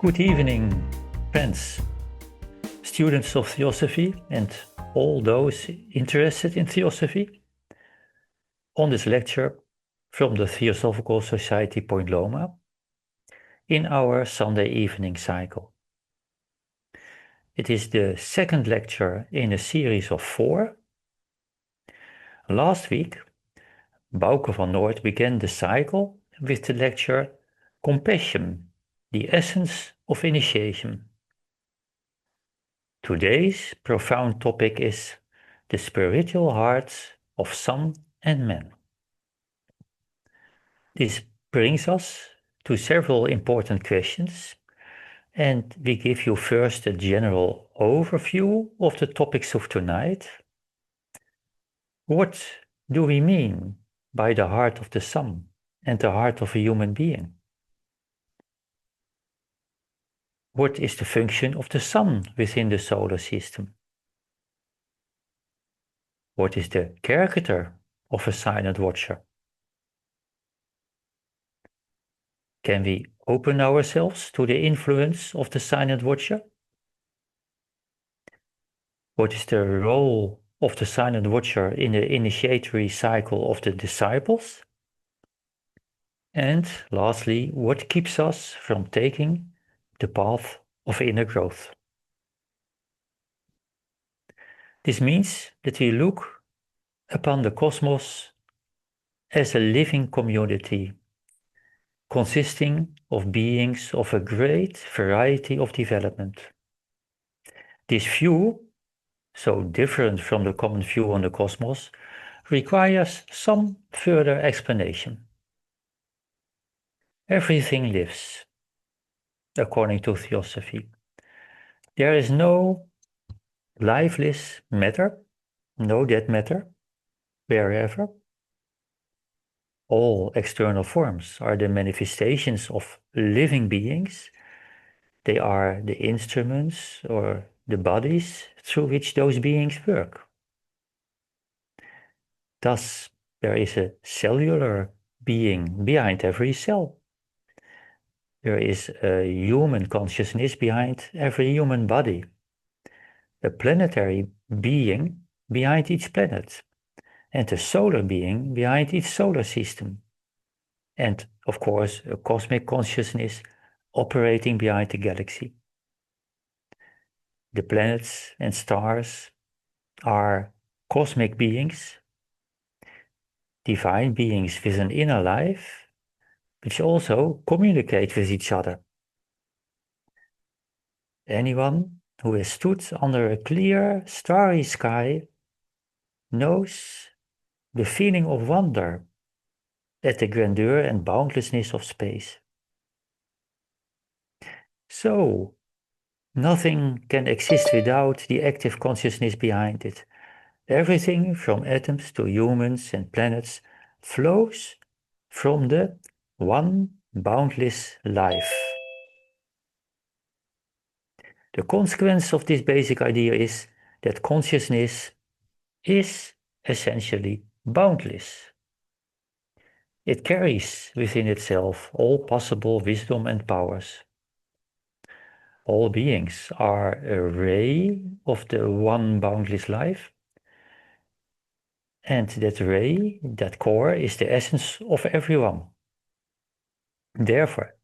Good evening, friends, students of Theosophy, and all those interested in Theosophy. On this lecture from the Theosophical Society Point Loma in our Sunday evening cycle. It is the second lecture in a series of 4. Last week, Bouke van Noord began the cycle with the lecture Compassion, the Essence of Initiation. Today's profound topic is the spiritual hearts of some and men. This brings us to several important questions, and we give you first a general overview of the topics of tonight. What do we mean by the heart of the sun and the heart of a human being? What is the function of the sun within the solar system? What is the character of a silent watcher? Can we open ourselves to the influence of the silent watcher? What is the role of the silent watcher in the initiatory cycle of the disciples? And lastly, what keeps us from taking the path of inner growth? This means that we look upon the cosmos as a living community consisting of beings of a great variety of development. This view, so different from the common view on the cosmos, requires some further explanation. Everything lives, according to Theosophy. There is no lifeless matter, no dead matter, wherever. All external forms are the manifestations of living beings. They are the instruments or the bodies through which those beings work. Thus, there is a cellular being behind every cell. There is a human consciousness behind every human body, a planetary being behind each planet, and a solar being behind each solar system, and of course a cosmic consciousness operating behind the galaxy. The planets and stars are cosmic beings, divine beings with an inner life, which also communicate with each other. Anyone who has stood under a clear, starry sky knows the feeling of wonder at the grandeur and boundlessness of space. So, nothing can exist without the active consciousness behind it. Everything from atoms to humans and planets flows from the one boundless life. The consequence of this basic idea is that consciousness is essentially boundless. It carries within itself all possible wisdom and powers. All beings are a ray of the one boundless life, and that ray, that core, is the essence of everyone. Therefore,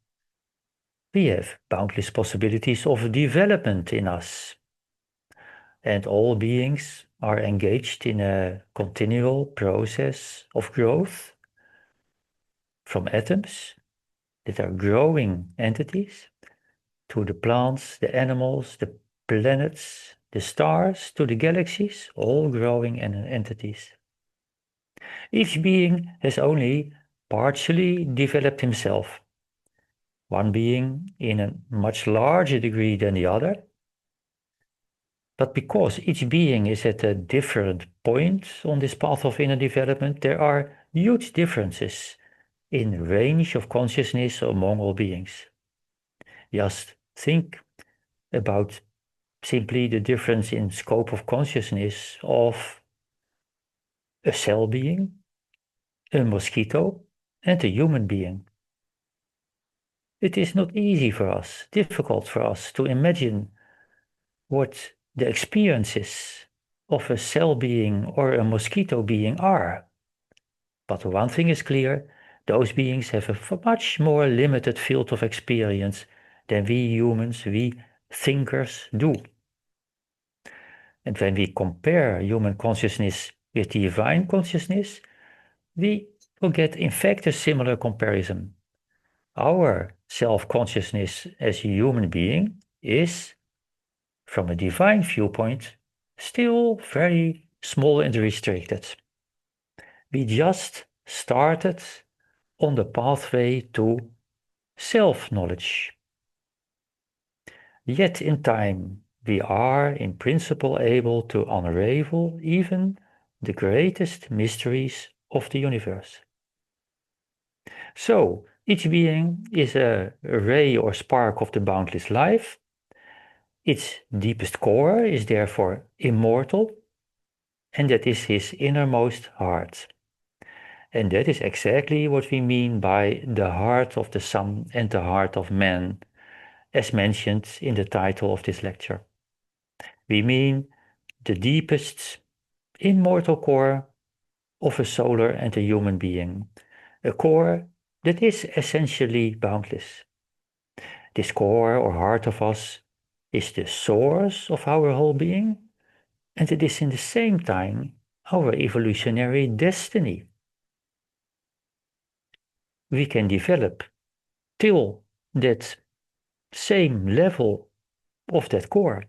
we have boundless possibilities of development in us, and all beings are engaged in a continual process of growth from atoms that are growing entities to the plants, the animals, the planets, the stars, to the galaxies, all growing entities. Each being has only partially developed himself, one being in a much larger degree than the other. But because each being is at a different point on this path of inner development, there are huge differences in range of consciousness among all beings. Just think about simply the difference in scope of consciousness of a cell being, a mosquito, and a human being. it is not easy for us, difficult for us to imagine what the experiences of a cell being or a mosquito being are. But one thing is clear, those beings have a much more limited field of experience than we humans, we thinkers do. And when we compare human consciousness with divine consciousness, we will get in fact a similar comparison. Our self-consciousness as a human being is, from a divine viewpoint, still very small and restricted. We just started on the pathway to self-knowledge. Yet in time, we are in principle able to unravel even the greatest mysteries of the universe. So, each being is a ray or spark of the boundless life. Its deepest core is therefore immortal, and that is his innermost heart. And that is exactly what we mean by the heart of the sun and the heart of man, as mentioned in the title of this lecture. We mean the deepest, immortal core of a solar and a human being, a core that is essentially boundless. This core or heart of us is the source of our whole being, and it is in the same time our evolutionary destiny. We can develop till that same level of that core.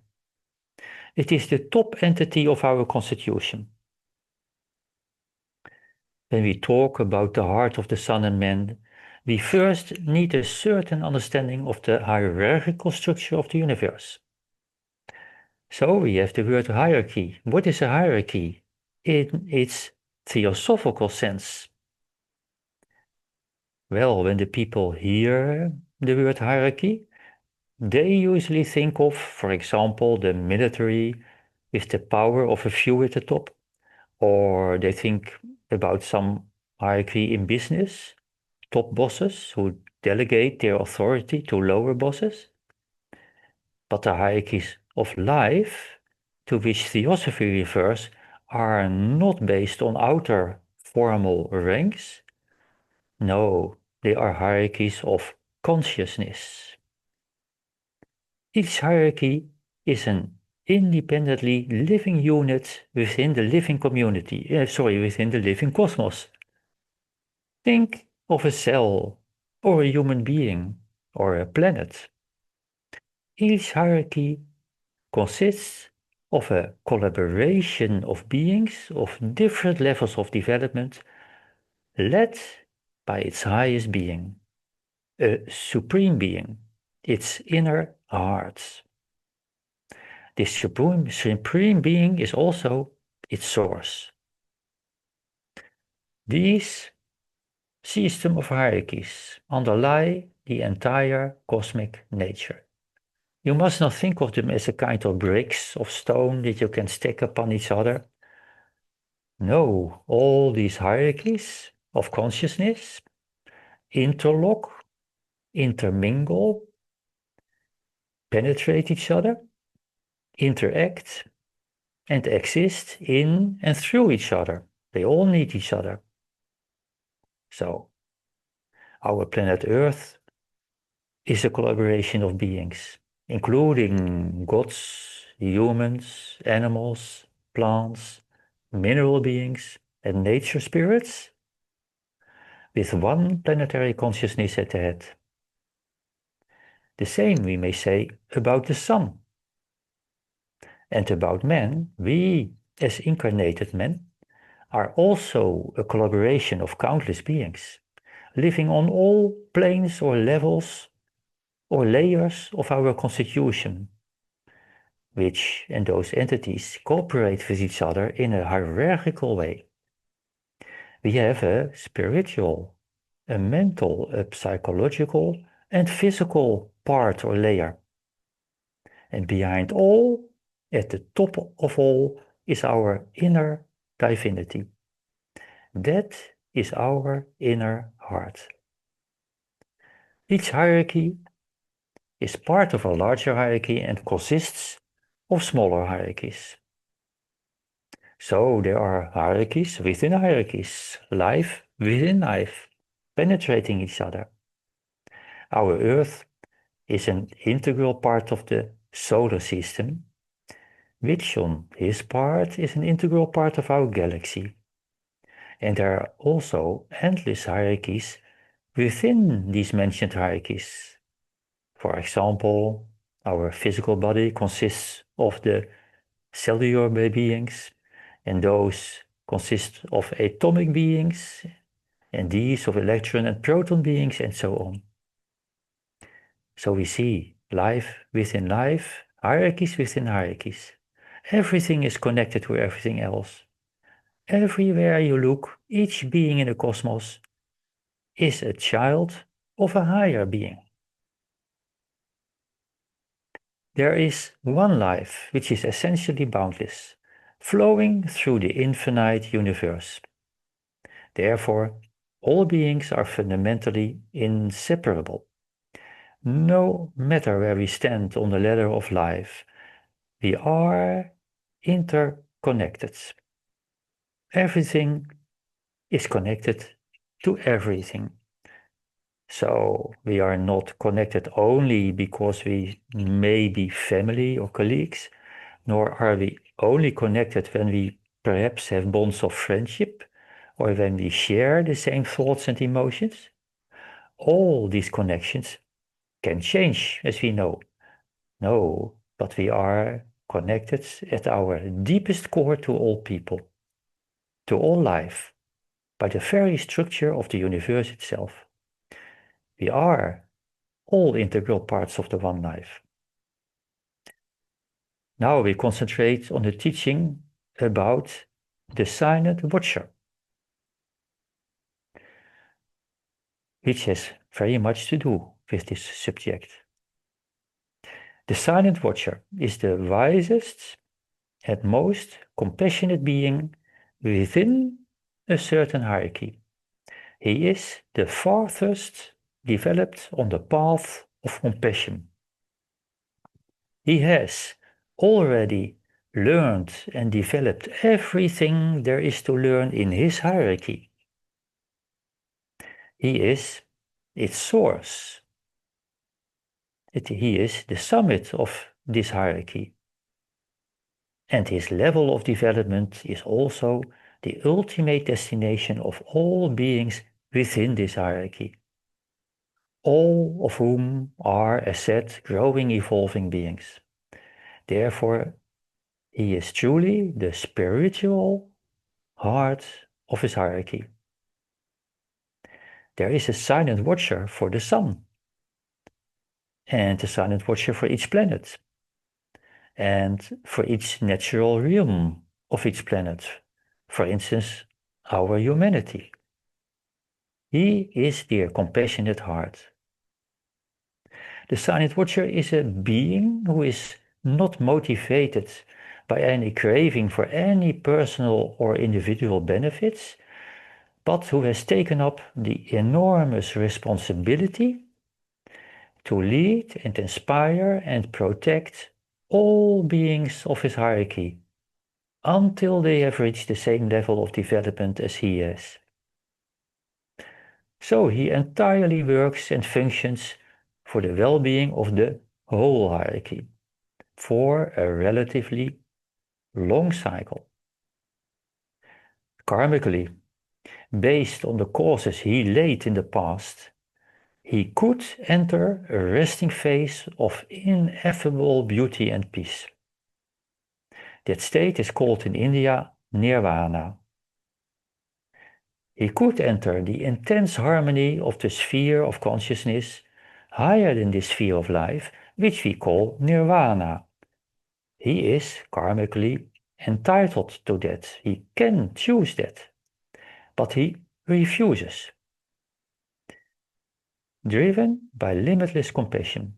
It is the top entity of our constitution. When we talk about the heart of the sun and man, we first need a certain understanding of the hierarchical structure of the universe. So we have the word hierarchy. What is a hierarchy? In its theosophical sense. Well, when the people hear the word hierarchy, they usually think of, for example, the military with the power of a few at the top, or they think about some hierarchy in business, top bosses who delegate their authority to lower bosses. But the hierarchies of life, to which Theosophy refers, are not based on outer formal ranks. No, they are hierarchies of consciousness. Each hierarchy is an independently living unit within the living community, within the living cosmos. Think of a cell, or a human being, or a planet. Each hierarchy consists of a collaboration of beings of different levels of development, led by its highest being, a supreme being, its inner heart. This supreme being is also its source. These system of hierarchies underlie the entire cosmic nature. You must not think of them as a kind of bricks of stone that you can stack upon each other. No, all these hierarchies of consciousness interlock, intermingle, penetrate each other, interact, and exist in and through each other. They all need each other. So, our planet Earth is a collaboration of beings, including gods, humans, animals, plants, mineral beings, and nature spirits, with one planetary consciousness at the head. The same we may say about the sun. And about man, we, as incarnated men, are also a collaboration of countless beings, living on all planes or levels or layers of our constitution, which and those entities cooperate with each other in a hierarchical way. We have a spiritual, a mental, a psychological, and physical part or layer. And behind all, at the top of all, is our inner divinity. That is our inner heart. Each hierarchy is part of a larger hierarchy and consists of smaller hierarchies. So there are hierarchies within hierarchies, life within life, penetrating each other. Our Earth is an integral part of the solar system, which on his part is an integral part of our galaxy. And there are also endless hierarchies within these mentioned hierarchies. For example, our physical body consists of the cellular beings, and those consist of atomic beings, and these of electron and proton beings, and so on. So we see life within life, hierarchies within hierarchies. Everything is connected to everything else. Everywhere you look, each being in the cosmos is a child of a higher being. There is one life which is essentially boundless, flowing through the infinite universe. Therefore, all beings are fundamentally inseparable. No matter where we stand on the ladder of life, we are interconnected. Everything is connected to everything. So we are not connected only because we may be family or colleagues, nor are we only connected when we perhaps have bonds of friendship or when we share the same thoughts and emotions. All these connections can change, as we know. No, but we are connected at our deepest core to all people, to all life, by the very structure of the universe itself. We are all integral parts of the one life. Now we concentrate on the teaching about the silent watcher, which has very much to do with this subject. The silent watcher is the wisest and most compassionate being within a certain hierarchy. He is the farthest developed on the path of compassion. He has already learned and developed everything there is to learn in his hierarchy. He is its source. He is the summit of this hierarchy. And his level of development is also the ultimate destination of all beings within this hierarchy, all of whom are, as said, growing, evolving beings. Therefore, he is truly the spiritual heart of his hierarchy. There is a silent watcher for the sun, and a silent watcher for each planet, and for each natural realm of each planet. For instance, our humanity. He is the compassionate heart. The silent watcher is a being who is not motivated by any craving for any personal or individual benefits, but who has taken up the enormous responsibility to lead and inspire and protect all beings of his hierarchy until they have reached the same level of development as he has. So he entirely works and functions for the well-being of the whole hierarchy for a relatively long cycle. Karmically, based on the causes he laid in the past, he could enter a resting phase of ineffable beauty and peace. That state is called in India nirvana. He could enter the intense harmony of the sphere of consciousness higher than this sphere of life, which we call nirvana. He is karmically entitled to that. He can choose that, but he refuses. Driven by limitless compassion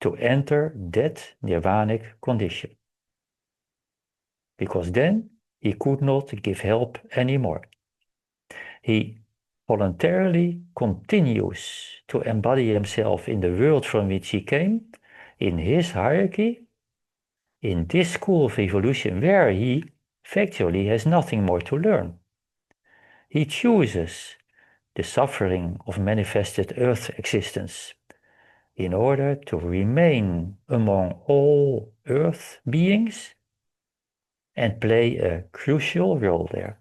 to enter that nirvanic condition. Because then he could not give help anymore. He voluntarily continues to embody himself in the world from which he came, in his hierarchy, in this school of evolution where he factually has nothing more to learn. He chooses the suffering of manifested earth existence in order to remain among all earth beings and play a crucial role there.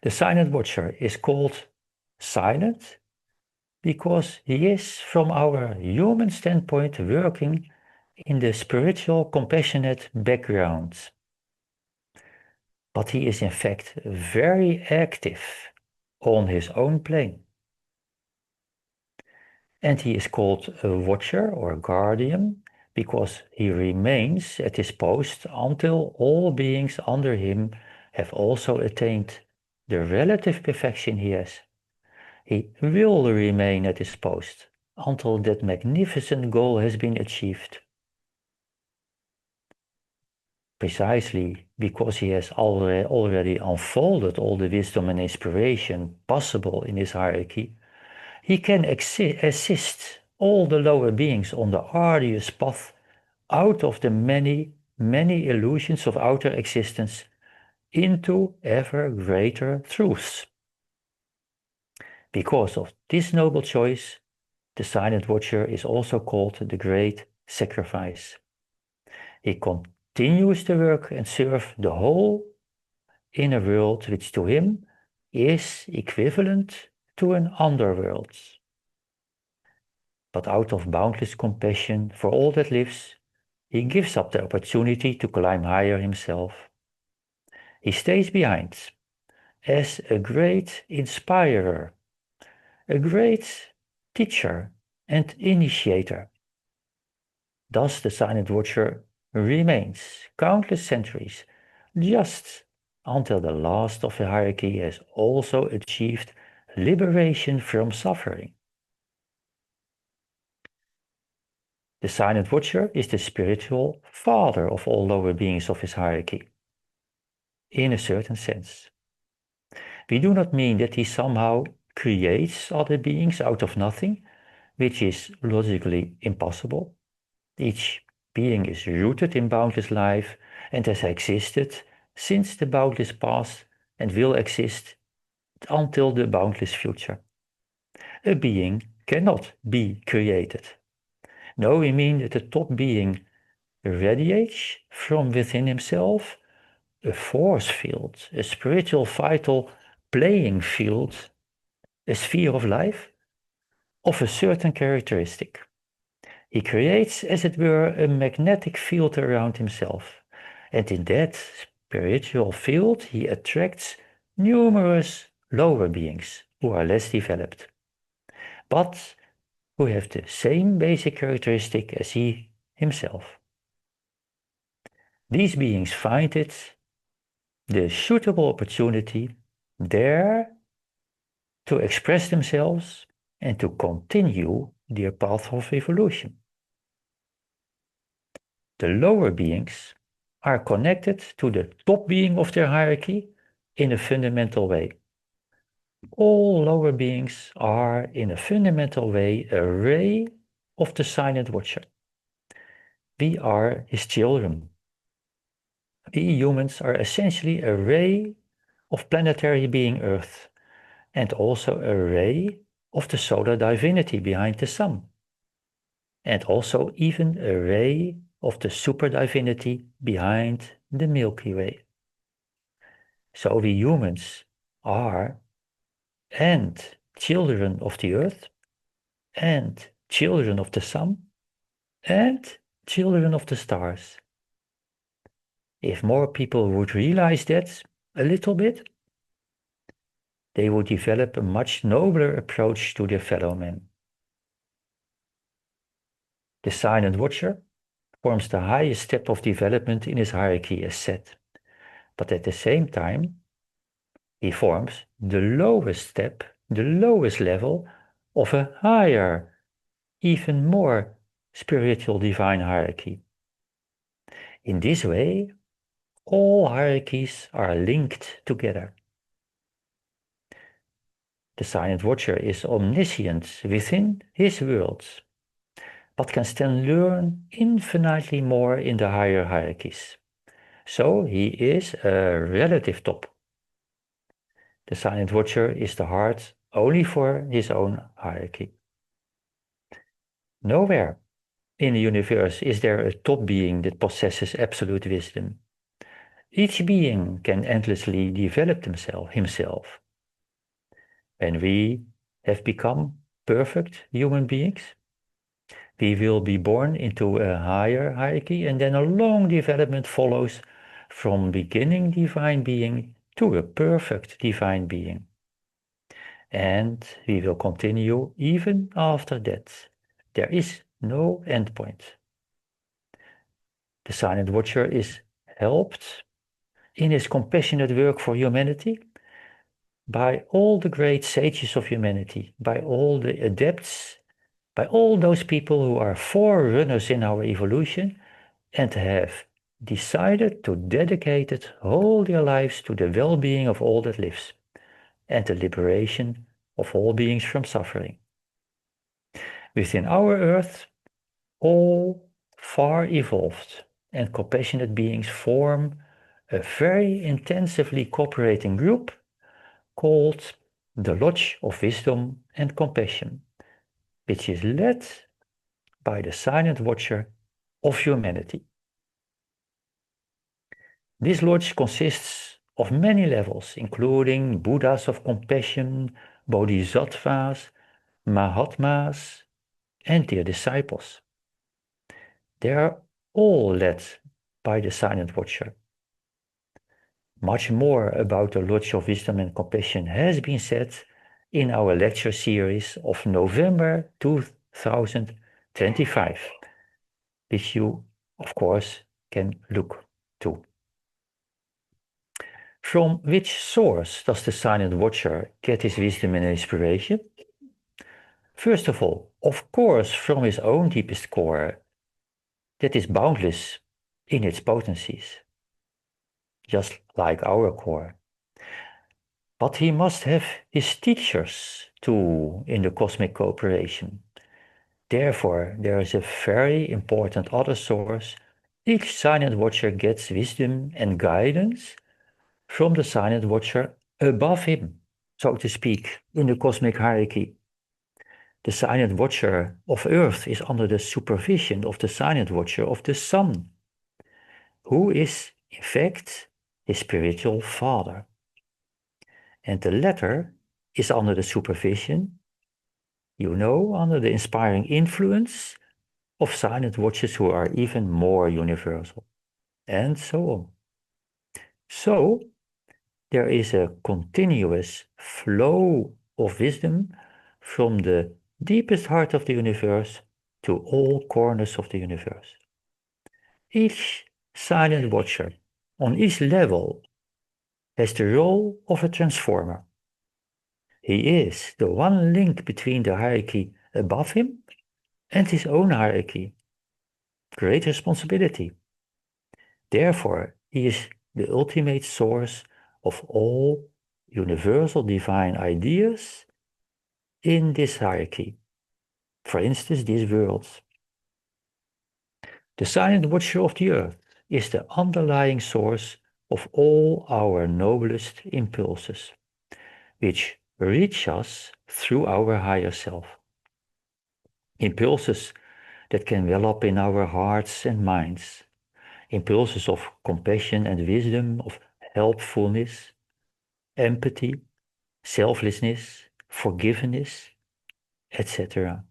The silent watcher is called silent because he is, from our human standpoint, working in the spiritual, compassionate background. But he is in fact very active on his own plane. And he is called a watcher or guardian because he remains at his post until all beings under him have also attained the relative perfection he has. He will remain at his post until that magnificent goal has been achieved. Precisely because he has already unfolded all the wisdom and inspiration possible in his hierarchy, he can assist all the lower beings on the arduous path out of the many, many illusions of outer existence into ever greater truths. Because of this noble choice, the silent watcher is also called the great sacrifice. He continues to work and serve the whole inner world, which to him is equivalent to an underworld. But out of boundless compassion for all that lives, he gives up the opportunity to climb higher himself. He stays behind as a great inspirer, a great teacher and initiator. Thus the silent watcher remains countless centuries, just until the last of the hierarchy has also achieved liberation from suffering. The silent watcher is the spiritual father of all lower beings of his hierarchy, in a certain sense. We do not mean that he somehow creates other beings out of nothing, which is logically impossible. Each being is rooted in boundless life and has existed since the boundless past and will exist until the boundless future. A being cannot be created. No, we mean that the top being radiates from within himself a force field, a spiritual vital playing field, a sphere of life of a certain characteristic. He creates, as it were, a magnetic field around himself, and in that spiritual field he attracts numerous lower beings who are less developed, but who have the same basic characteristic as he himself. These beings find it the suitable opportunity there to express themselves and to continue their path of evolution. The lower beings are connected to the top being of their hierarchy in a fundamental way. All lower beings are, in a fundamental way, a ray of the silent watcher. We are his children. We humans are essentially a ray of planetary being Earth, and also a ray of the solar divinity behind the sun, and also even a ray of the super divinity behind the Milky Way. So we humans are and children of the earth, and children of the sun, and children of the stars. If more people would realize that a little bit, they would develop a much nobler approach to their fellow men. The silent watcher forms the highest step of development in his hierarchy as said, but at the same time, he forms the lowest step, the lowest level of a higher, even more spiritual divine hierarchy. In this way, all hierarchies are linked together. The silent watcher is omniscient within his world, but can still learn infinitely more in the higher hierarchies. So he is a relative top. The silent watcher is the heart only for his own hierarchy. Nowhere in the universe is there a top being that possesses absolute wisdom. Each being can endlessly develop himself. When we have become perfect human beings, we will be born into a higher hierarchy, and then a long development follows from beginning divine being to a perfect divine being. And we will continue even after that. There is no endpoint. The silent watcher is helped in his compassionate work for humanity by all the great sages of humanity, by all the adepts, by all those people who are forerunners in our evolution and have decided to dedicate all their lives to the well-being of all that lives and the liberation of all beings from suffering. Within our earth, all far evolved and compassionate beings form a very intensively cooperating group called the Lodge of Wisdom and Compassion, which is led by the silent watcher of humanity. This lodge consists of many levels, including Buddhas of compassion, Bodhisattvas, Mahatmas, and their disciples. They are all led by the silent watcher. Much more about the Lodge of Wisdom and Compassion has been said in our lecture series of November 2025, which you, of course, can look to. From which source does the silent watcher get his wisdom and inspiration? First of all, of course, from his own deepest core, that is boundless in its potencies, just like our core. But he must have his teachers too in the cosmic cooperation. Therefore, there is a very important other source. Each silent watcher gets wisdom and guidance from the silent watcher above him, so to speak, in the cosmic hierarchy. The silent watcher of Earth is under the supervision of the silent watcher of the Sun, who is, in fact, his spiritual father. And the latter is under the supervision, under the inspiring influence of silent watchers who are even more universal, and so on. So, there is a continuous flow of wisdom from the deepest heart of the universe to all corners of the universe. Each silent watcher on each level has the role of a transformer. He is the one link between the hierarchy above him and his own hierarchy. Great responsibility. Therefore, he is the ultimate source of all universal divine ideas in this hierarchy. For instance, this world. The silent watcher of the earth is the underlying source of all our noblest impulses, which reach us through our higher self. Impulses that can well up in our hearts and minds. Impulses of compassion and wisdom, of helpfulness, empathy, selflessness, forgiveness, etc.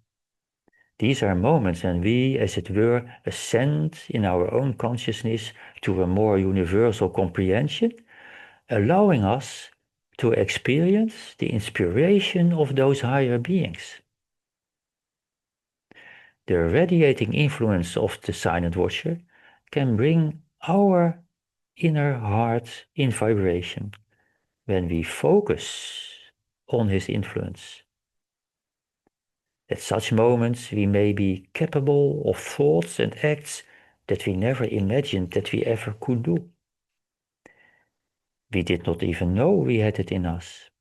These are moments when we, as it were, ascend in our own consciousness to a more universal comprehension, allowing us to experience the inspiration of those higher beings. The radiating influence of the silent watcher can bring our inner heart in vibration when we focus on his influence. At such moments, we may be capable of thoughts and acts that we never imagined that we ever could do. We did not even know we had it in us.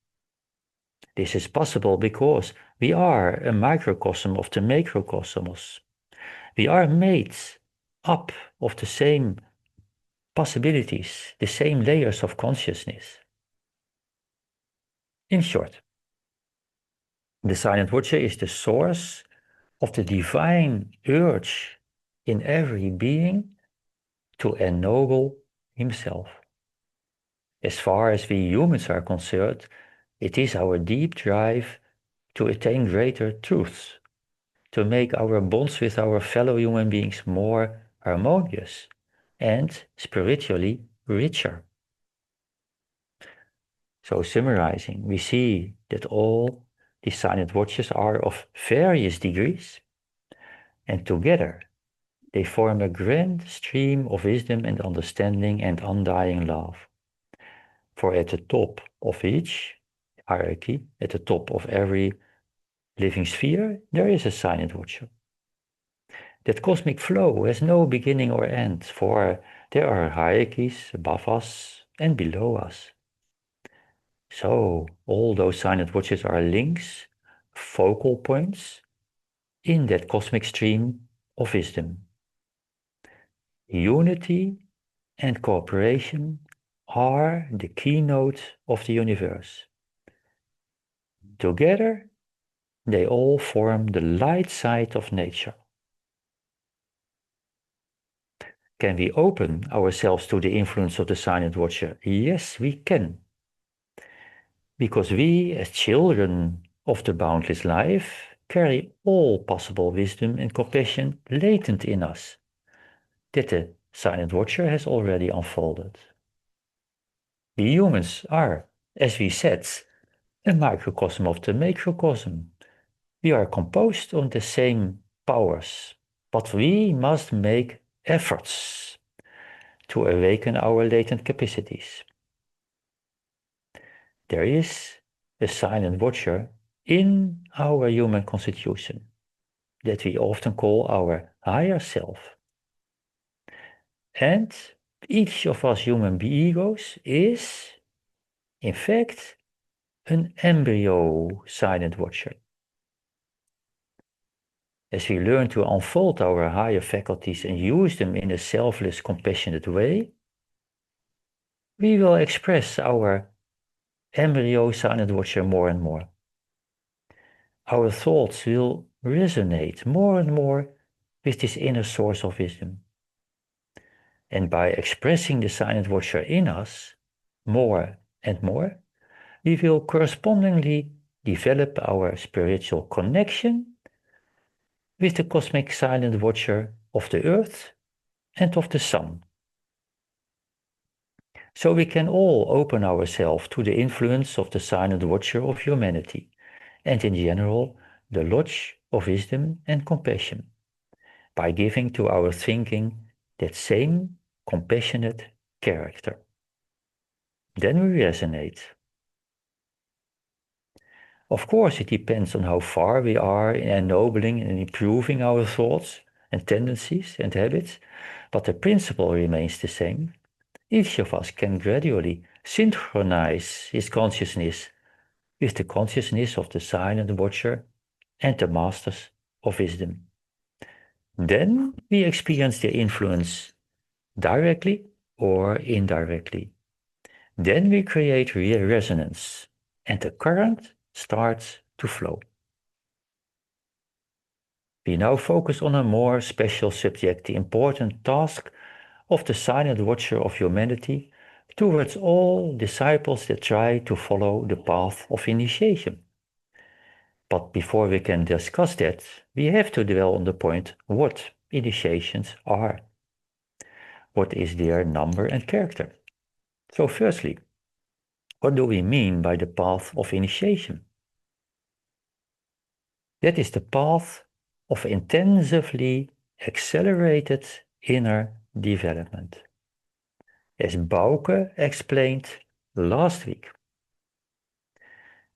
This is possible because we are a microcosm of the macrocosmos. We are made up of the same possibilities, the same layers of consciousness. In short, the silent watcher is the source of the divine urge in every being to ennoble himself. As far as we humans are concerned, it is our deep drive to attain greater truths, to make our bonds with our fellow human beings more harmonious and spiritually richer. So summarizing, we see that all the silent watchers are of various degrees, and together they form a grand stream of wisdom and understanding and undying love. For at the top of each hierarchy, at the top of every living sphere, there is a silent watcher. That cosmic flow has no beginning or end, for there are hierarchies above us and below us. So all those silent watchers are links, focal points in that cosmic stream of wisdom. Unity and cooperation are the keynote of the universe. Together, they all form the light side of nature. Can we open ourselves to the influence of the silent watcher? Yes, we can. Because we, as children of the boundless life, carry all possible wisdom and compassion latent in us, that the silent watcher has already unfolded. We humans are, as we said, a microcosm of the macrocosm. We are composed of the same powers, but we must make efforts to awaken our latent capacities. There is a silent watcher in our human constitution that we often call our higher self. And each of us human egos is, in fact, an embryo silent watcher. As we learn to unfold our higher faculties and use them in a selfless, compassionate way, we will express our embryo silent watcher more and more. Our thoughts will resonate more and more with this inner source of wisdom. And by expressing the silent watcher in us more and more, we will correspondingly develop our spiritual connection with the cosmic silent watcher of the earth and of the sun. So we can all open ourselves to the influence of the silent watcher of humanity, and in general, the lodge of wisdom and compassion, by giving to our thinking that same compassionate character. Then we resonate. Of course, it depends on how far we are in ennobling and improving our thoughts and tendencies and habits, but the principle remains the same. Each of us can gradually synchronize his consciousness with the consciousness of the silent watcher and the masters of wisdom. Then we experience their influence directly or indirectly. Then we create resonance, and the current starts to flow. We now focus on a more special subject, the important task of the silent watcher of humanity towards all disciples that try to follow the path of initiation. But before we can discuss that, we have to dwell on the point what initiations are. What is their number and character? So firstly, what do we mean by the path of initiation? That is the path of intensively accelerated inner development. As Bauke explained last week,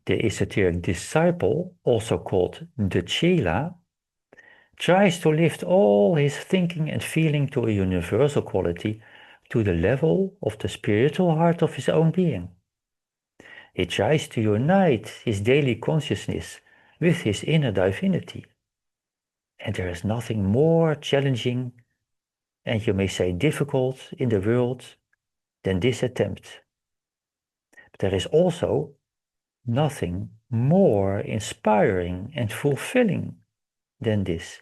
the esoteric disciple, also called the chela, tries to lift all his thinking and feeling to a universal quality, to the level of the spiritual heart of his own being. He tries to unite his daily consciousness with his inner divinity. And there is nothing more challenging, and you may say difficult, in the world than this attempt. But there is also nothing more inspiring and fulfilling than this.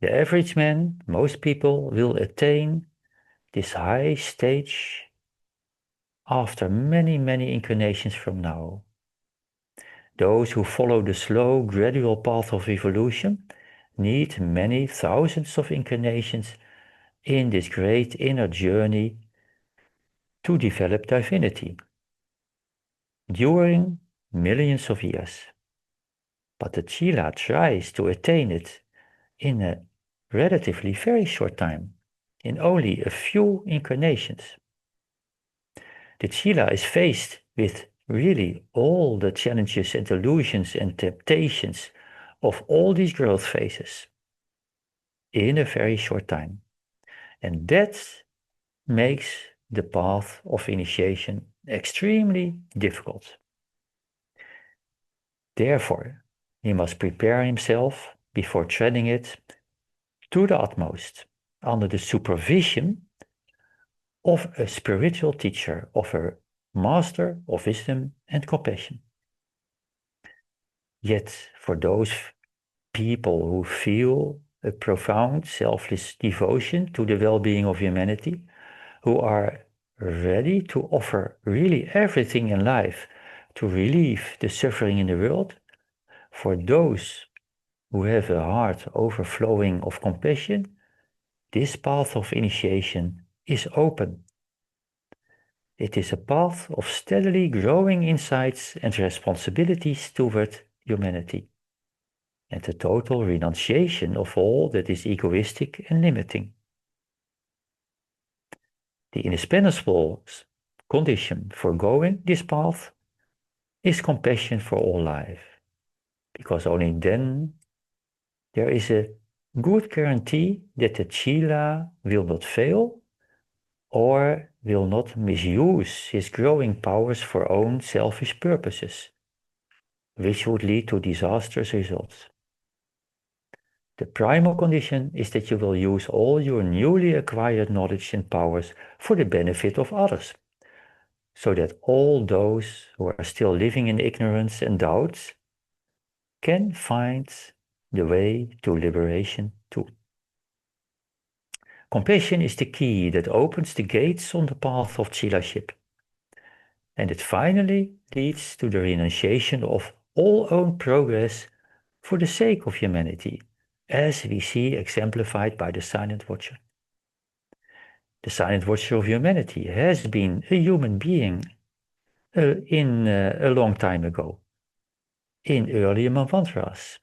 The average man, most people, will attain this high stage after many, many incarnations from now. Those who follow the slow, gradual path of evolution need many thousands of incarnations in this great inner journey to develop divinity during millions of years. But the chela tries to attain it in a relatively very short time, in only a few incarnations. The chela is faced with really all the challenges and illusions and temptations of all these growth phases in a very short time. And that makes the path of initiation extremely difficult. Therefore, he must prepare himself before treading it to the utmost, under the supervision of a spiritual teacher, of a master of wisdom and compassion. Yet, for those people who feel a profound selfless devotion to the well-being of humanity, who are ready to offer really everything in life to relieve the suffering in the world, for those who have a heart overflowing of compassion, this path of initiation is open. It is a path of steadily growing insights and responsibilities toward humanity, and the total renunciation of all that is egoistic and limiting. The indispensable condition for going this path is compassion for all life, because only then there is a good guarantee that the chela will not fail or will not misuse his growing powers for own selfish purposes, which would lead to disastrous results. The primal condition is that you will use all your newly acquired knowledge and powers for the benefit of others, so that all those who are still living in ignorance and doubts can find the way to liberation too. Compassion is the key that opens the gates on the path of chelaship, and it finally leads to the renunciation of all own progress for the sake of humanity, as we see exemplified by the Silent Watcher. The Silent Watcher of humanity has been a human being a long time ago, in earlier mantras.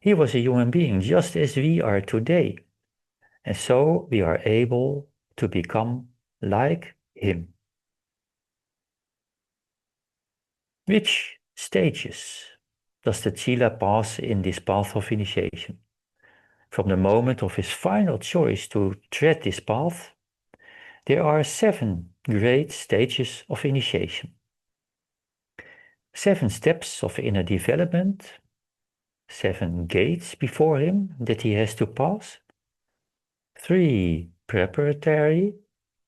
He was a human being just as we are today, and so we are able to become like him. Which stages does the chela pass in this path of initiation? From the moment of his final choice to tread this path, there are 7 great stages of initiation. 7 steps of inner development, 7 gates before him that he has to pass, 3 preparatory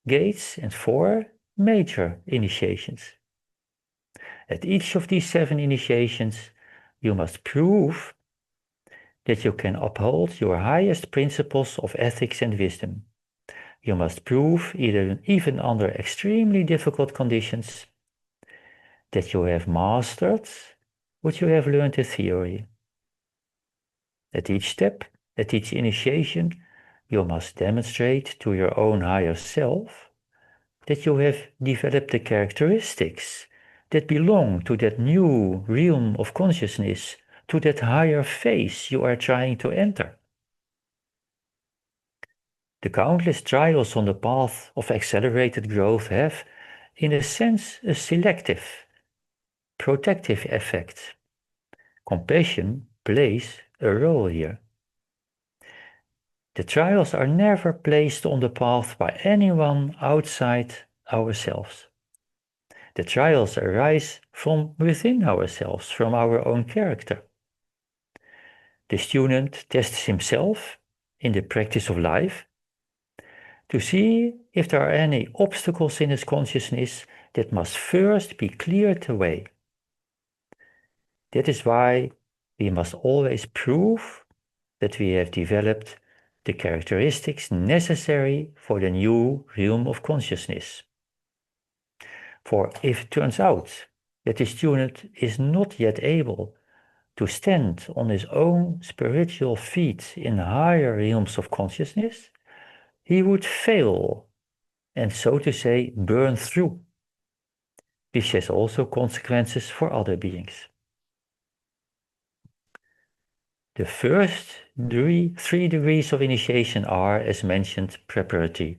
gates, and 4 major initiations. At each of these 7 initiations, you must prove that you can uphold your highest principles of ethics and wisdom. You must prove, even under extremely difficult conditions, that you have mastered what you have learned in theory. At each step, at each initiation, you must demonstrate to your own higher self that you have developed the characteristics that belong to that new realm of consciousness, to that higher phase you are trying to enter. The countless trials on the path of accelerated growth have, in a sense, a selective, protective effect. Compassion plays a role here. The trials are never placed on the path by anyone outside ourselves. The trials arise from within ourselves, from our own character. The student tests himself in the practice of life to see if there are any obstacles in his consciousness that must first be cleared away. That is why we must always prove that we have developed the characteristics necessary for the new realm of consciousness. For if it turns out that the student is not yet able to stand on his own spiritual feet in higher realms of consciousness, he would fail and, so to say, burn through, which has also consequences for other beings. The first three degrees of initiation are, as mentioned, preparatory.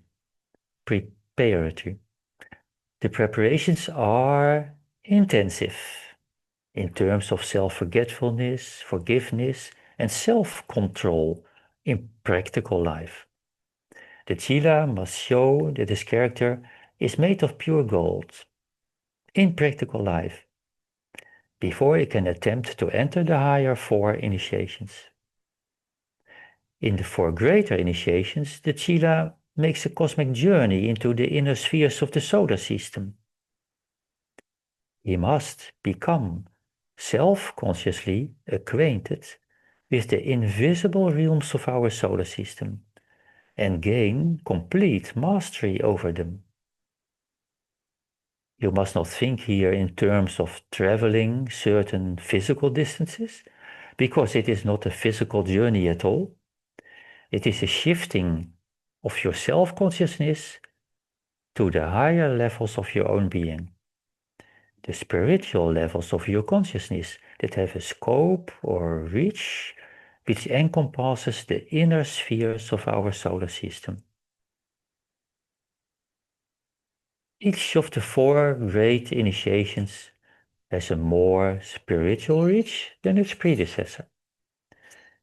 The preparations are intensive in terms of self-forgetfulness, forgiveness, and self-control in practical life. The chela must show that his character is made of pure gold in practical life before he can attempt to enter the higher four initiations. In the four greater initiations, the chela makes a cosmic journey into the inner spheres of the solar system. He must become self-consciously acquainted with the invisible realms of our solar system and gain complete mastery over them. You must not think here in terms of traveling certain physical distances, because it is not a physical journey at all. It is a shifting of your self-consciousness to the higher levels of your own being, the spiritual levels of your consciousness that have a scope or reach which encompasses the inner spheres of our solar system. Each of the four great initiations has a more spiritual reach than its predecessor.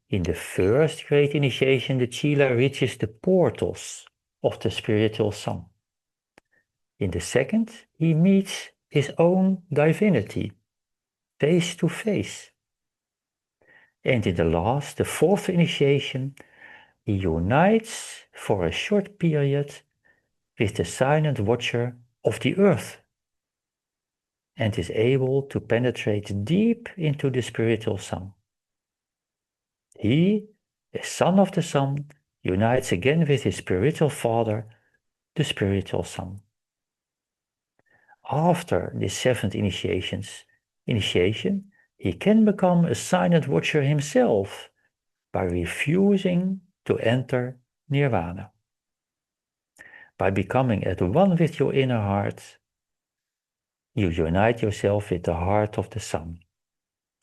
In the first great initiation, the chela reaches the portals of the spiritual sun. In the second, he meets his own divinity, face to face. And in the last, the fourth initiation, he unites for a short period with the silent watcher of the earth and is able to penetrate deep into the spiritual sun. He, the son of the sun, unites again with his spiritual father, the spiritual sun. After the seventh initiation, he can become a silent watcher himself by refusing to enter nirvana. By becoming at one with your inner heart, you unite yourself with the heart of the sun,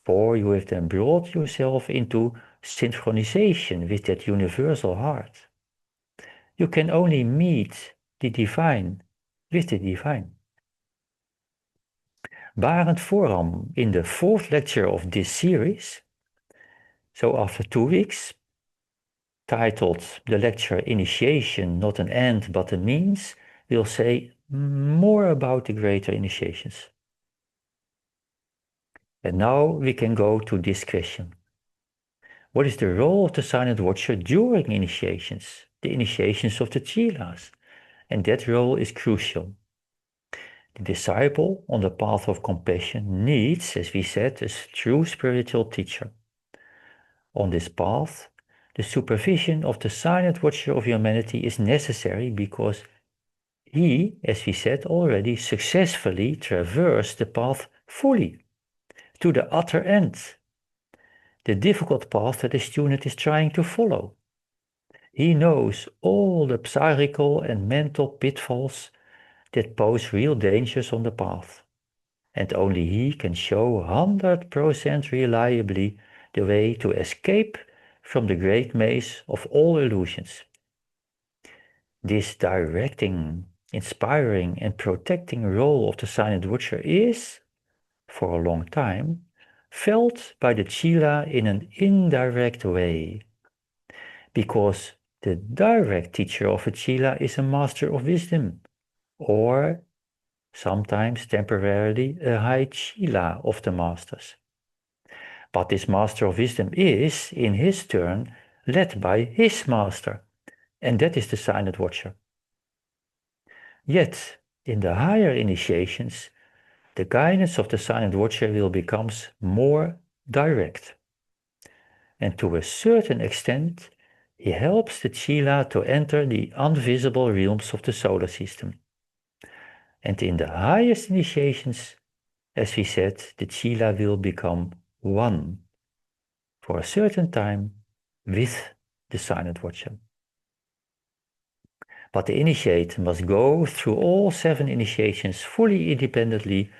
for you have then brought yourself into synchronization with that universal heart. You can only meet the divine with the divine. Barend Voorham, in the fourth lecture of this series, so after 2 weeks, titled the lecture Initiation, Not an End but a Means, will say more about the greater initiations. And now we can go to this question. What is the role of the silent watcher during initiations, the initiations of the chelas? And that role is crucial. The disciple on the path of compassion needs, as we said, a true spiritual teacher. On this path, the supervision of the silent watcher of humanity is necessary because he, as we said already, successfully traversed the path fully to the utter end, the difficult path that the student is trying to follow. He knows all the psychical and mental pitfalls that pose real dangers on the path, and only he can show 100% reliably the way to escape from the great maze of all illusions. This directing, inspiring, and protecting role of the silent watcher is, for a long time, felt by the chela in an indirect way, because the direct teacher of a chela is a master of wisdom, or sometimes temporarily a high chela of the masters. But this master of wisdom is, in his turn, led by his master, and that is the silent watcher. Yet, in the higher initiations, the guidance of the silent watcher will become more direct. And to a certain extent, he helps the chela to enter the invisible realms of the solar system. And in the highest initiations, as we said, the chela will become one for a certain time with the silent watcher. But the initiate must go through all 7 initiations fully independently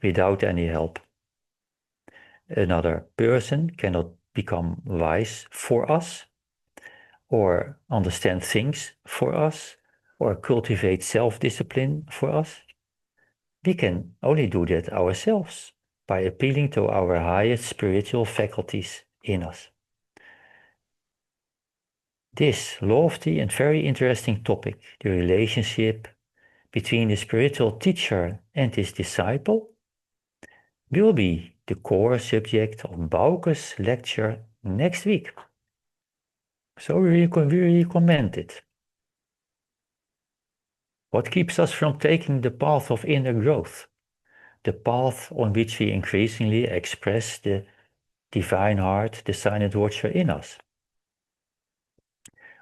without any help. Another person cannot become wise for us, or understand things for us, or cultivate self-discipline for us. We can only do that ourselves by appealing to our highest spiritual faculties in us. This lofty and very interesting topic, the relationship between the spiritual teacher and his disciple, will be the core subject of Bauke's lecture next week. So we recommend it. What keeps us from taking the path of inner growth, the path on which we increasingly express the divine heart, the silent watcher in us?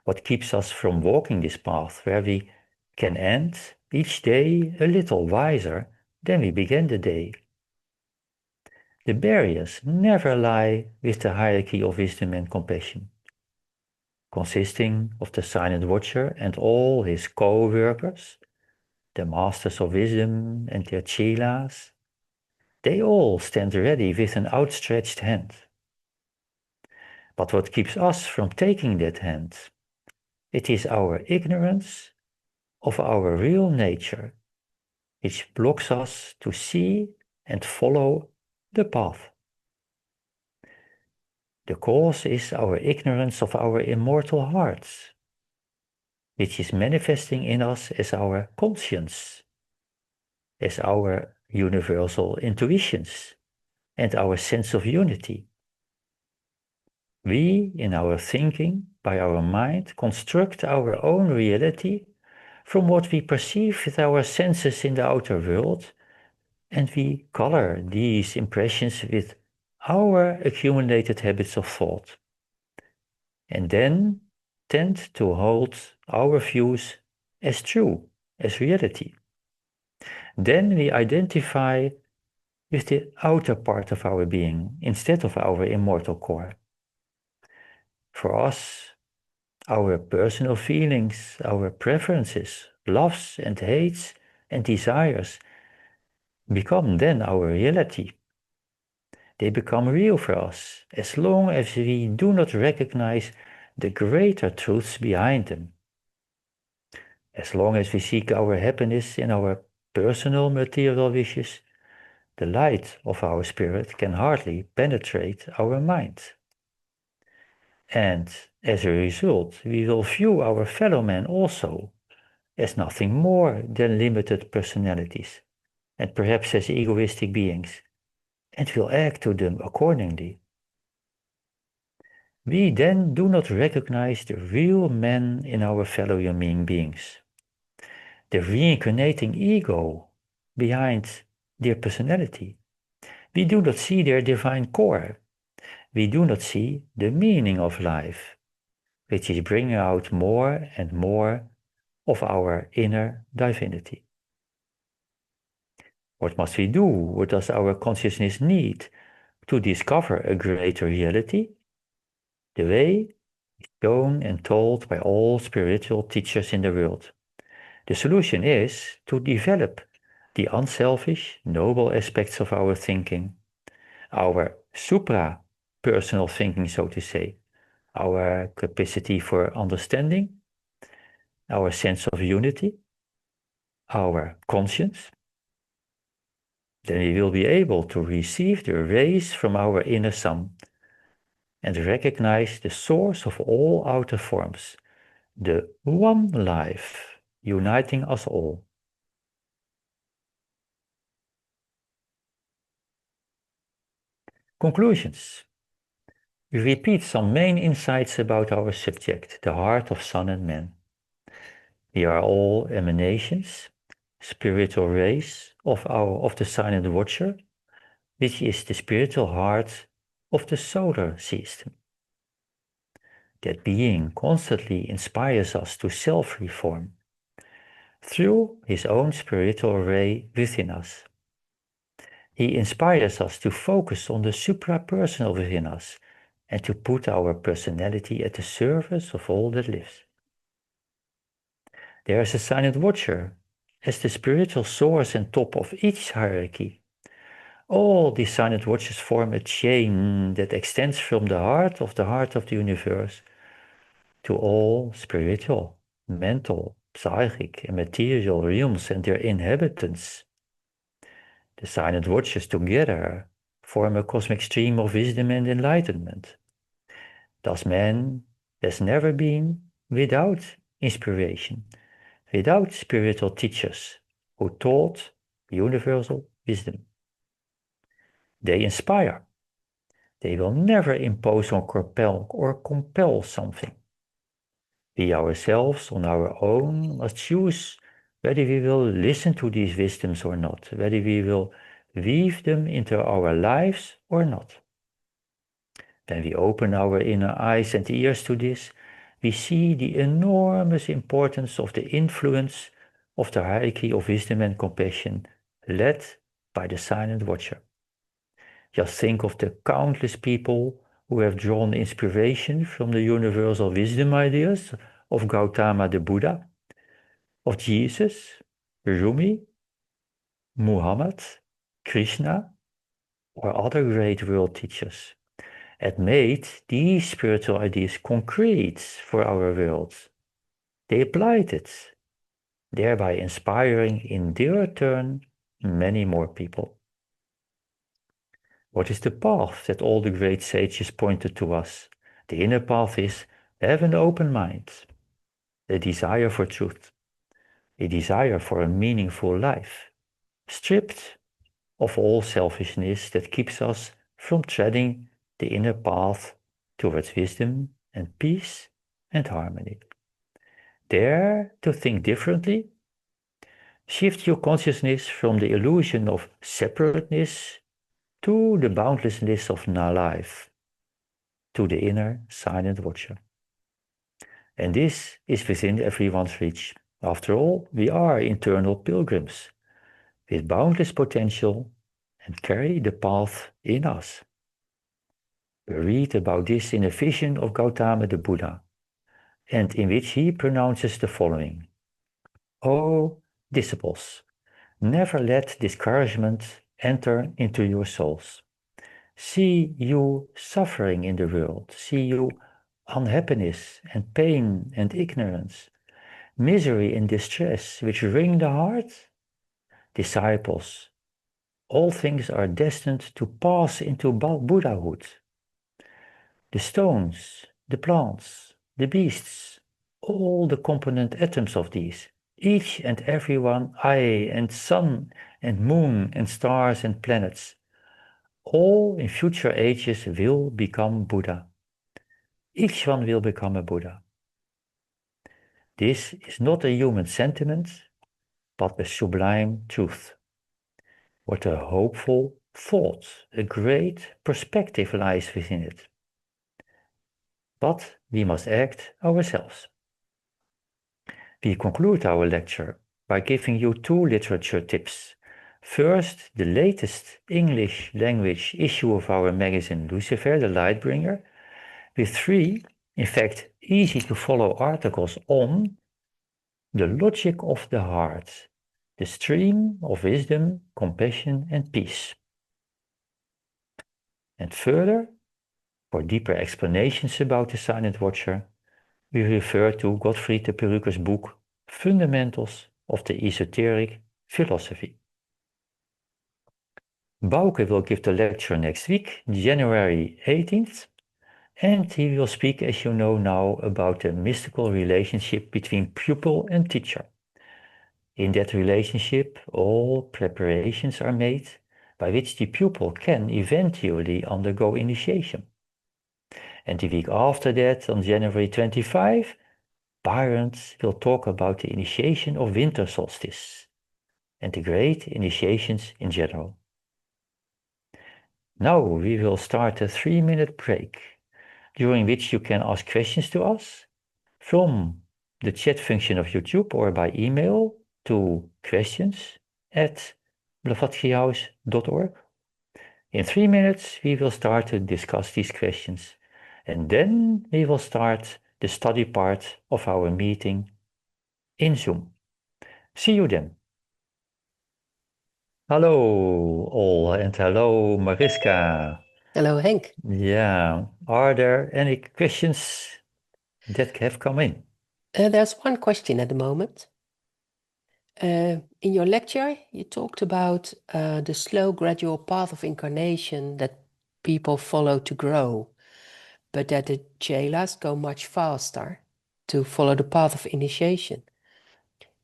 What keeps us from walking this path where we can end each day a little wiser than we began the day? The barriers never lie with the hierarchy of wisdom and compassion, consisting of the silent watcher and all his co-workers, the masters of wisdom and their chelas. They all stand ready with an outstretched hand. But what keeps us from taking that hand? It is our ignorance of our real nature, which blocks us to see and follow the path. The cause is our ignorance of our immortal hearts, which is manifesting in us as our conscience, as our universal intuitions, and our sense of unity. We, in our thinking, by our mind, construct our own reality from what we perceive with our senses in the outer world, and we color these impressions with our accumulated habits of thought, and then tend to hold our views as true, as reality. Then we identify with the outer part of our being instead of our immortal core. For us, our personal feelings, our preferences, loves and hates and desires become then our reality. They become real for us as long as we do not recognize the greater truths behind them. As long as we seek our happiness in our personal material wishes, the light of our spirit can hardly penetrate our mind. And as a result, we will view our fellow men also as nothing more than limited personalities, and perhaps as egoistic beings, and will act to them accordingly. We then do not recognize the real man in our fellow human beings, the reincarnating ego behind their personality. We do not see their divine core. We do not see the meaning of life, which is bringing out more and more of our inner divinity. What must we do? What does our consciousness need to discover a greater reality? The way is shown and told by all spiritual teachers in the world. The solution is to develop the unselfish, noble aspects of our thinking, our supra-personal thinking, so to say, our capacity for understanding, our sense of unity, our conscience. Then we will be able to receive the rays from our inner sun and recognize the source of all outer forms, the one life uniting us all. Conclusions. We repeat some main insights about our subject, the heart of sun and man. We are all emanations, spiritual rays of the silent watcher, which is the spiritual heart of the solar system. That being constantly inspires us to self-reform through his own spiritual ray within us. He inspires us to focus on the suprapersonal within us and to put our personality at the service of all that lives. There is a silent watcher as the spiritual source and top of each hierarchy. All these silent watchers form a chain that extends from the heart of the universe to all spiritual, mental, psychic, and material realms and their inhabitants. The silent watchers together form a cosmic stream of wisdom and enlightenment. Thus man has never been without inspiration, without spiritual teachers who taught universal wisdom. They inspire. They will never impose or compel something. We ourselves on our own must choose whether we will listen to these wisdoms or not, whether we will weave them into our lives or not. When we open our inner eyes and ears to this, we see the enormous importance of the influence of the hierarchy of wisdom and compassion led by the silent watcher. Just think of the countless people who have drawn inspiration from the universal wisdom ideas of Gautama the Buddha, of Jesus, Rumi, Muhammad, Krishna, or other great world teachers, and made these spiritual ideas concrete for our world. They applied it, thereby inspiring in their turn many more people. What is the path that all the great sages pointed to us? The inner path is have an open mind, a desire for truth, a desire for a meaningful life, stripped of all selfishness that keeps us from treading the inner path towards wisdom and peace and harmony. Dare to think differently. Shift your consciousness from the illusion of separateness to the boundlessness of life, to the inner silent watcher. And this is within everyone's reach. After all, we are internal pilgrims with boundless potential and carry the path in us. We read about this in a vision of Gautama the Buddha, and in which he pronounces the following: O disciples, never let discouragement enter into your souls. See you suffering in the world, see you unhappiness and pain and ignorance, misery and distress which wring the heart. Disciples, all things are destined to pass into Buddhahood. The stones, the plants, the beasts, all the component atoms of these, each and every one, eye and sun and moon and stars and planets, all in future ages will become Buddha. Each one will become a Buddha. This is not a human sentiment, but a sublime truth. What a hopeful thought, a great perspective lies within it. But we must act ourselves. We conclude our lecture by giving you two literature tips. First, the latest English language issue of our magazine Lucifer, the Lightbringer, with 3, in fact, easy to follow articles on the logic of the heart, the stream of wisdom, compassion, and peace. And further, for deeper explanations about the silent watcher, we refer to Gottfried de Perukker's book Fundamentals of the Esoteric Philosophy. Bouke will give the lecture next week, January 18th, and he will speak, as you know now, about the mystical relationship between pupil and teacher. In that relationship, all preparations are made by which the pupil can eventually undergo initiation. And the week after that, on January 25, parents will talk about the initiation of winter solstice and the great initiations in general. Now we will start a 3-minute break, during which you can ask questions to us from the chat function of YouTube or by email to questions@blavatskyhouse.org. In 3 minutes, we will start to discuss these questions, and then we will start the study part of our meeting in Zoom. See you then. Hello all, and hello Mariska. Hello, Henk. Yeah, are there any questions that have come in? There's one question at the moment. In your lecture, you talked about the slow, gradual path of incarnation that people follow to grow, but that the chelas go much faster to follow the path of initiation.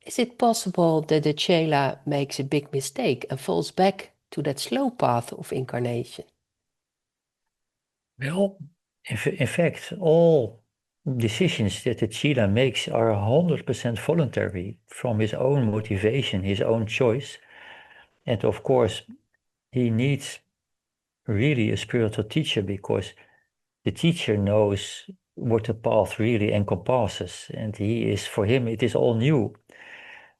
Is it possible that the chela makes a big mistake and falls back to that slow path of incarnation? Well, in fact, all decisions that the chela makes are 100% voluntary from his own motivation, his own choice. And of course, he needs really a spiritual teacher because the teacher knows what the path really encompasses. And for him, it is all new.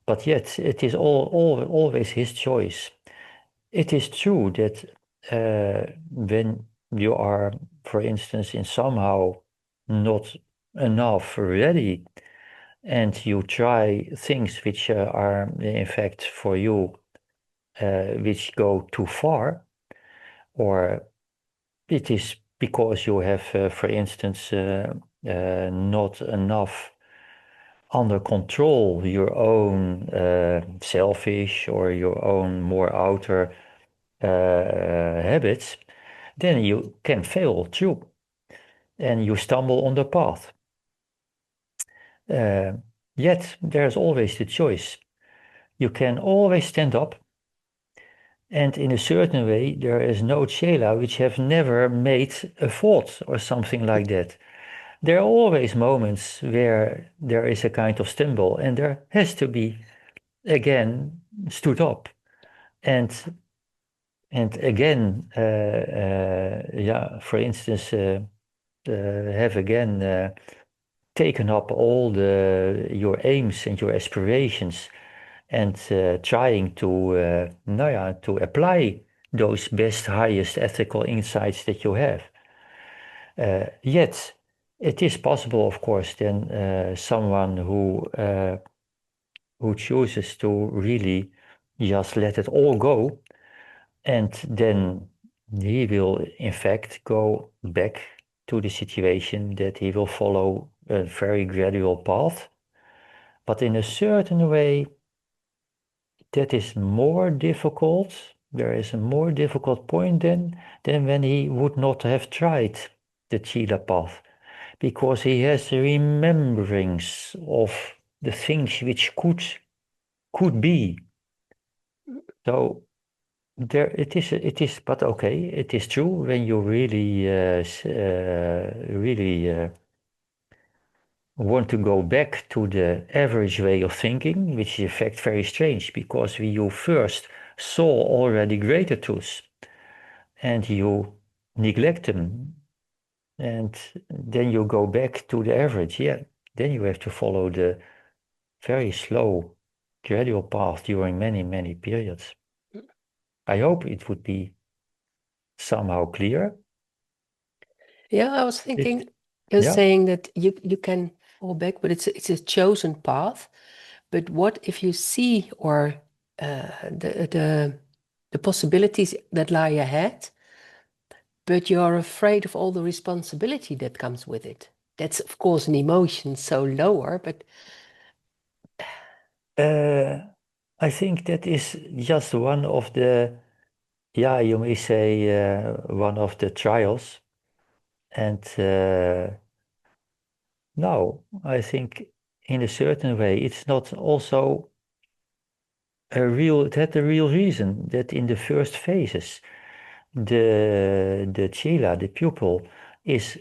But yet, it is always his choice. It is true that when you are, for instance, in somehow not enough ready, and you try things which are in fact for you, which go too far, or it is because you have, for instance, not enough under control your own selfish or your own more outer habits, then you can fail too, and you stumble on the path. Yet there's always the choice. You can always stand up, and in a certain way, there is no chela which have never made a fault or something like that. There are always moments where there is a kind of stumble, and there has to be again stood up, and again, yeah, for instance, have again taken up all your aims and your aspirations and trying to, to apply those best, highest ethical insights that you have. Yet, it is possible, of course, then someone who chooses to really just let it all go, and then he will, in fact, go back to the situation that he will follow a very gradual path, but in a certain way that is more difficult. There is a more difficult point than when he would not have tried the chela path, because he has rememberings of the things which could be. So there it is, but okay, it is true when you really, really want to go back to the average way of thinking, which is in fact very strange because you first saw already greater truths and you neglect them, and then you go back to the average. Yeah, then you have to follow the very slow, gradual path during many, many periods. I hope it would be somehow clear. Yeah, I was thinking, you're Yeah. saying that you can fall back, but it's a chosen path. But what if you see or the possibilities that lie ahead, but you're afraid of all the responsibility that comes with it? That's of course an emotion so lower, but I think that is just one of the, yeah, you may say, one of the trials. And no, I think in a certain way, it's not also, it had a real reason that in the first phases, the chela, the pupil, is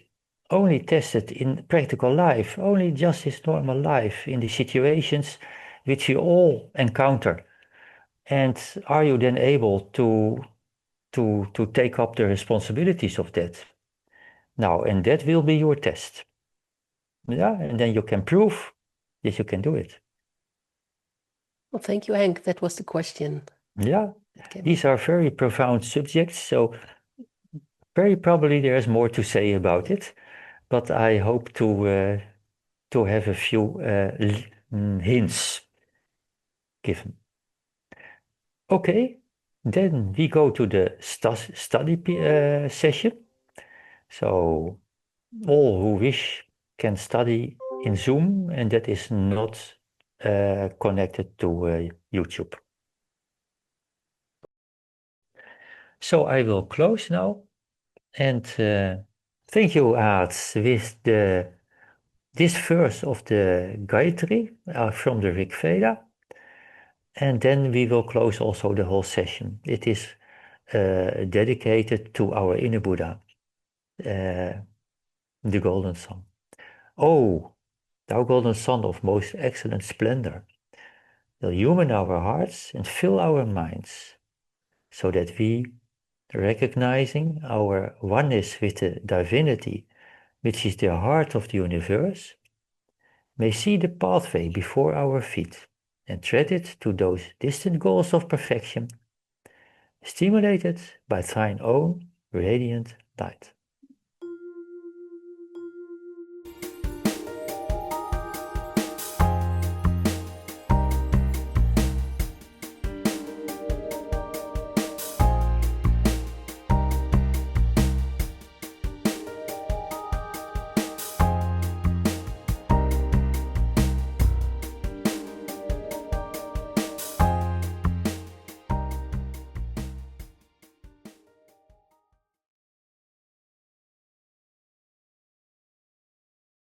only tested in practical life, only just his normal life, in the situations which we all encounter. And are you then able to take up the responsibilities of that? Now, and that will be your test. Yeah, and then you can prove that you can do it. Well, thank you, Henk. That was the question. Yeah, these are very profound subjects, so very probably there's more to say about it, but I hope to have a few hints given. Okay, then we go to the study session. So all who wish can study in Zoom, and that is not connected to YouTube. So I will close now, and thank you, Aad, with this verse of the Gayatri from the Rig Veda. And then we will close also the whole session. It is dedicated to our inner Buddha, the Golden Sun. Oh, thou Golden Sun of most excellent splendor, illumine our hearts and fill our minds, so that we, recognizing our oneness with the divinity, which is the heart of the universe, may see the pathway before our feet and tread it to those distant goals of perfection, stimulated by thine own radiant light.